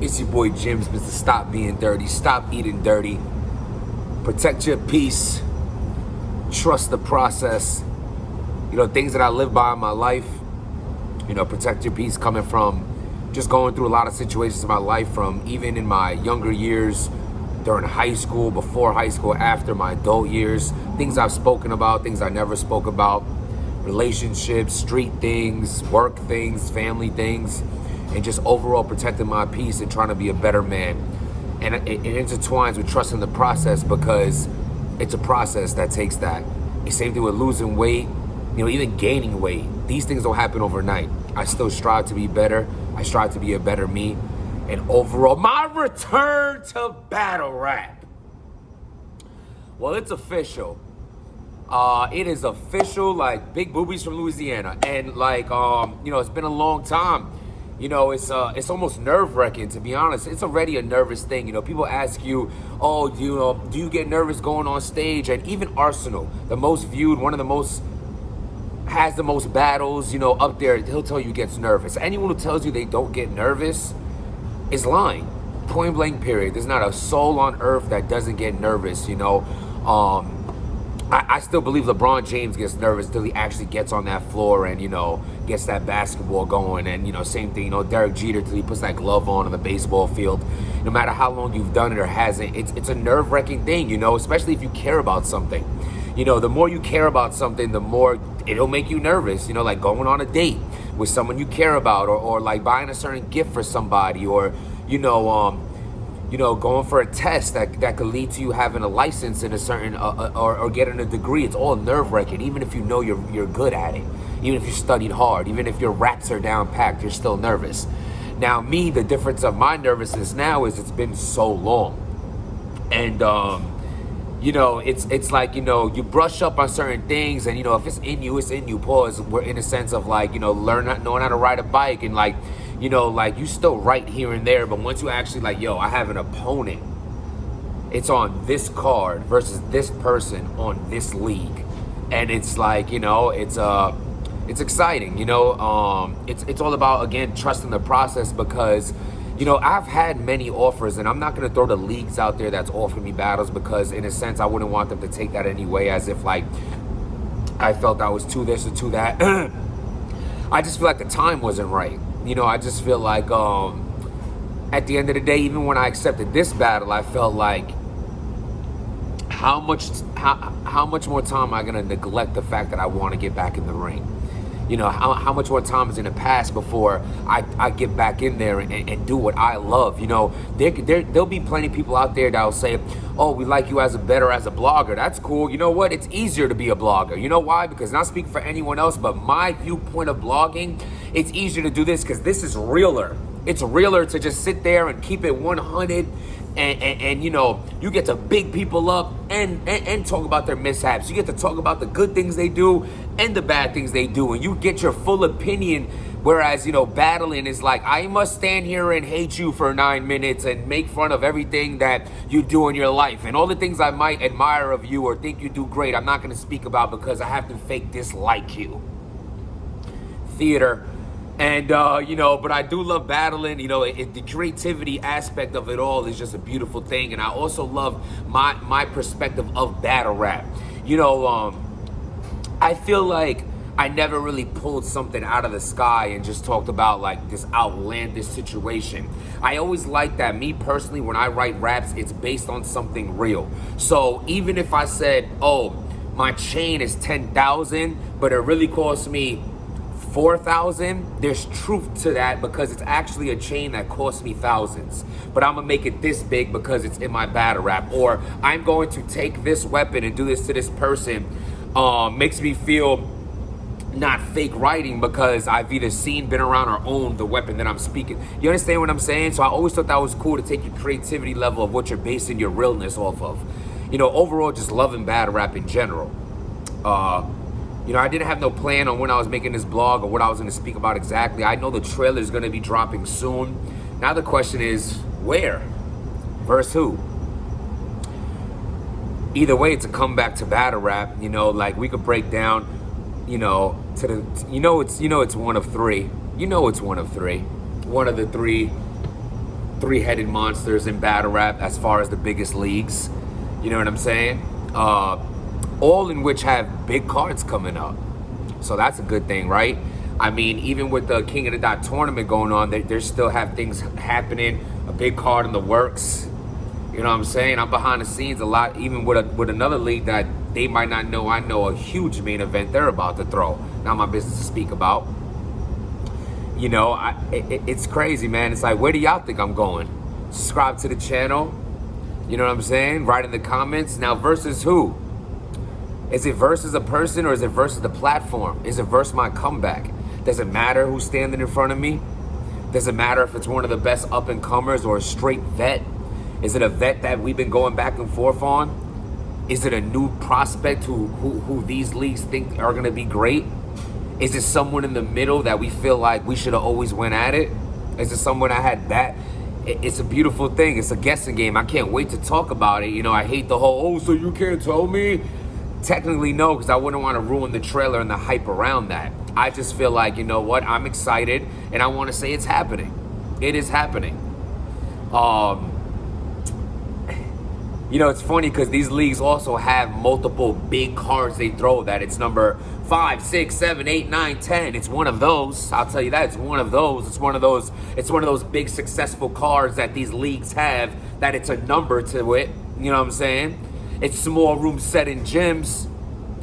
It's your boy Jim's, Mr. Stop Being Dirty, Stop Eating Dirty, protect your peace, trust the process. You know, things that I live by in my life, you know, protect your peace coming from just going through a lot of situations in my life, from even in my younger years, during high school, before high school, after my adult years, things I've spoken about, things I never spoke about, relationships, street things, work things, family things, and just overall protecting my peace and trying to be a better man. And it intertwines with trusting the process, because it's a process that takes that. The same thing with losing weight, you know, even gaining weight. These things don't happen overnight. I still strive to be better. I strive to be a better me. And overall, my return to battle rap. Well, it's official. It is official, like Big Boobies from Louisiana. And like, you know, it's been a long time. You know, it's almost nerve-wracking, to be honest. It's already a nervous thing. You know, people ask you, oh, do you get nervous going on stage? And even Arsenal, the most viewed, one of the most, has the most battles, you know, up there, he'll tell you he gets nervous. Anyone who tells you they don't get nervous is lying. Point blank period. There's not a soul on earth that doesn't get nervous, you know. I still believe LeBron James gets nervous till he actually gets on that floor and, you know, gets that basketball going. And, you know, same thing, you know, Derek Jeter till he puts that glove on the baseball field. No matter how long you've done it or hasn't, it's a nerve-wracking thing, you know, especially if you care about something. You know, the more you care about something, the more it'll make you nervous, you know, like going on a date with someone you care about, or like buying a certain gift for somebody, or, you know, going for a test that could lead to you having a license in a certain, or getting a degree. It's all nerve-wracking, even if you know you're good at it, even if you studied hard, even if your raps are down packed, you're still nervous. Now, me, the difference of my nervousness now is it's been so long. And, you know, it's like, you know, you brush up on certain things, and, you know, if it's in you, it's in you. Pause. We're in a sense of like, you know, knowing how to ride a bike, and like, you know, like you still write here and there, but once you actually like, yo, I have an opponent, it's on this card versus this person on this league, and it's like, you know, it's exciting, you know. It's all about, again, trusting the process, because, you know, I've had many offers, and I'm not going to throw the leagues out there that's offering me battles, because in a sense, I wouldn't want them to take that anyway, as if like I felt I was too this or too that. I just feel like the time wasn't right. You know, I just feel like at the end of the day, even when I accepted this battle, I felt like how much more time am I going to neglect the fact that I want to get back in the ring? You know, how much more time is in the past before I get back in there and do what I love? You know, there'll be plenty of people out there that'll say, oh, we like you as a blogger. That's cool. You know what? It's easier to be a blogger. You know why? Because not speaking for anyone else, but my viewpoint of blogging, it's easier to do this because this is realer. It's realer to just sit there and keep it 100. And you know, you get to big people up and talk about their mishaps. You get to talk about the good things they do and the bad things they do, and you get your full opinion. Whereas, you know, battling is like, I must stand here and hate you for 9 minutes and make fun of everything that you do in your life, and all the things I might admire of you or think you do great, I'm not going to speak about because I have to fake dislike you. Theater. And, you know, but I do love battling. You know, the creativity aspect of it all is just a beautiful thing. And I also love my perspective of battle rap. You know, I feel like I never really pulled something out of the sky and just talked about like this outlandish situation. I always like that. Me personally, when I write raps, it's based on something real. So even if I said, oh, my chain is 10,000, but it really cost me 4,000, there's truth to that, because it's actually a chain that cost me thousands, but I'm gonna make it this big because it's in my battle rap. Or I'm going to take this weapon and do this to this person, makes me feel not fake writing because I've either seen, been around, or owned the weapon that I'm speaking. You understand what I'm saying? So I always thought that was cool, to take your creativity level of what you're basing your realness off of. You know, overall, just loving battle rap in general. You know, I didn't have no plan on when I was making this blog or what I was going to speak about exactly. I know the trailer is going to be dropping soon. Now the question is, where? Versus who? Either way, it's a comeback to battle rap. You know, like we could break down, you know, to the, it's one of three. You know, it's one of three. One of the three three-headed monsters in battle rap as far as the biggest leagues. You know what I'm saying? All in which have big cards coming up. So that's a good thing, right? I mean, even with the King of the Dot tournament going on, they still have things happening, a big card in the works. You know what I'm saying? I'm behind the scenes a lot, even with another league that they might not know. I know a huge main event they're about to throw. Not my business to speak about. You know, it's crazy, man. It's like, where do y'all think I'm going? Subscribe to the channel. You know what I'm saying? Write in the comments. Now, versus who? Is it versus a person or is it versus the platform? Is it versus my comeback? Does it matter who's standing in front of me? Does it matter if it's one of the best up-and-comers or a straight vet? Is it a vet that we've been going back and forth on? Is it a new prospect who these leagues think are going to be great? Is it someone in the middle that we feel like we should have always went at it? Is it someone I had that? It's a beautiful thing. It's a guessing game. I can't wait to talk about it. You know, I hate the whole, oh, so you can't tell me? Technically, no, because I wouldn't want to ruin the trailer and the hype around that. I just feel like, you know what? I'm excited, and I want to say it's happening. It is happening. You know, it's funny because these leagues also have multiple big cards they throw that it's number 5, 6, 7, 8, 9, 10. It's one of those. I'll tell you that. It's one of those. It's one of those big successful cards that these leagues have that it's a number to it. You know what I'm saying? It's small room set in gyms.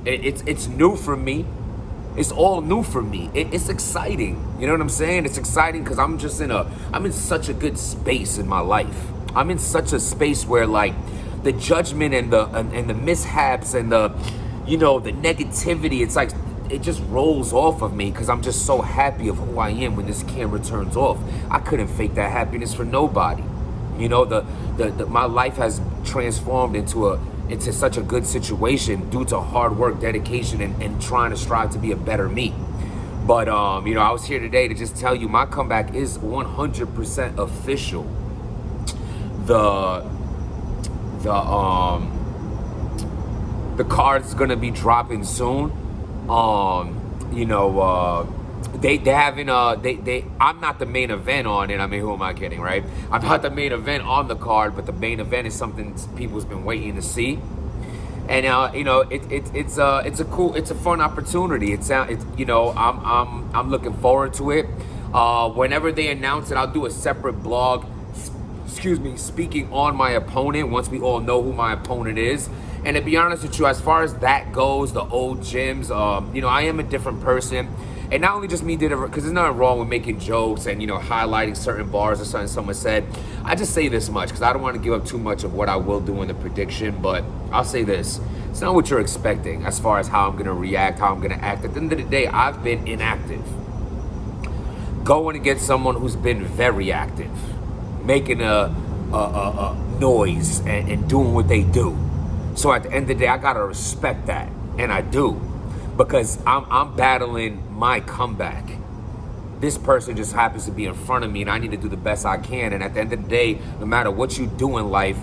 It's new for me. It's all new for me. It's exciting. You know what I'm saying? It's exciting because I'm in such a good space in my life. I'm in such a space where like the judgment and the mishaps and the, you know, the negativity, it's like it just rolls off of me because I'm just so happy of who I am when this camera turns off. I couldn't fake that happiness for nobody. You know, my life has transformed into such a good situation due to hard work, dedication, and trying to strive to be a better me. But you know, I was here today to just tell you my comeback is 100% official. The card's gonna be dropping soon. You know, they haven't I'm not the main event on it. I mean, who am I kidding, right? I'm not the main event on the card, but the main event is something people's been waiting to see. And you know, it's a fun opportunity. You know, I'm looking forward to it. Whenever they announce it, I'll do a separate blog, speaking on my opponent once we all know who my opponent is. And to be honest with you, as far as that goes, the old gyms, you know, I am a different person. And not only just me because there's nothing wrong with making jokes and, you know, highlighting certain bars or something someone said. I just say this much because I don't want to give up too much of what I will do in the prediction, but I'll say this. It's not what you're expecting as far as how I'm going to react, how I'm going to act. At the end of the day, I've been inactive. Going against someone who's been very active, making a noise and doing what they do. So at the end of the day, I got to respect that, and I do. Because I'm battling my comeback. This person just happens to be in front of me and I need to do the best I can. And at the end of the day, no matter what you do in life,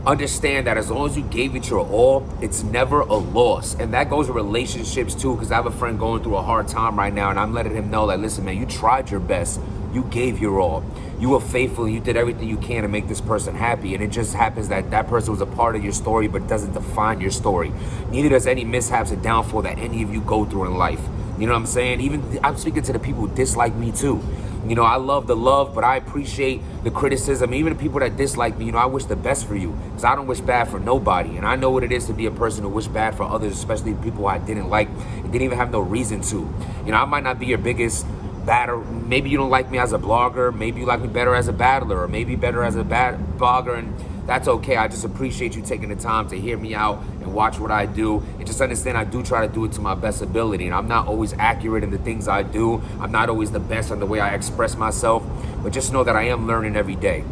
understand that as long as you gave it your all, it's never a loss. And that goes with relationships too, because I have a friend going through a hard time right now and I'm letting him know, like, listen, man, you tried your best. You gave your all. You were faithful. You did everything you can to make this person happy. And it just happens that that person was a part of your story, but doesn't define your story. Neither does any mishaps or downfall that any of you go through in life. You know what I'm saying? Even I'm speaking to the people who dislike me too. You know, I love the love, but I appreciate the criticism. Even the people that dislike me, you know, I wish the best for you because I don't wish bad for nobody. And I know what it is to be a person who wish bad for others, especially people I didn't like and didn't even have no reason to. You know, I might not be your biggest batter. Maybe you don't like me as a blogger. Maybe you like me better as a battler, or maybe better as a blogger, and that's okay. I just appreciate you taking the time to hear me out and watch what I do, and just understand I do try to do it to my best ability, and I'm not always accurate in the things I do. I'm not always the best on the way I express myself, but just know that I am learning every day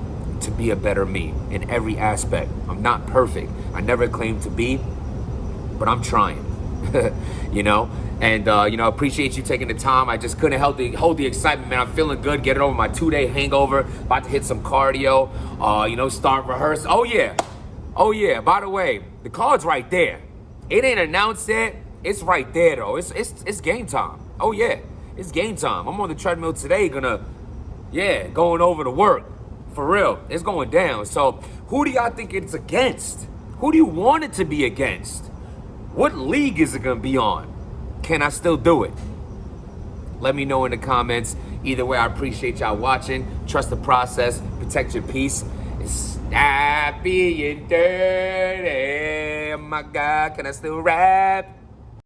to be a better me in every aspect. I'm not perfect. I never claim to be, but I'm trying. You know? And, you know, appreciate you taking the time. I just couldn't hold the excitement, man. I'm feeling good, getting over my 2-day hangover, about to hit some cardio, you know, start rehearsing. Oh, yeah. By the way, the card's right there. It ain't announced yet. It's right there, though. It's game time. Oh, yeah. It's game time. I'm on the treadmill today, going over to work. For real, it's going down. So who do y'all think it's against? Who do you want it to be against? What league is it gonna be on? Can I still do it? Let me know in the comments. Either way, I appreciate y'all watching. Trust the process, protect your peace. Stop being dirty. Oh my God, can I still rap?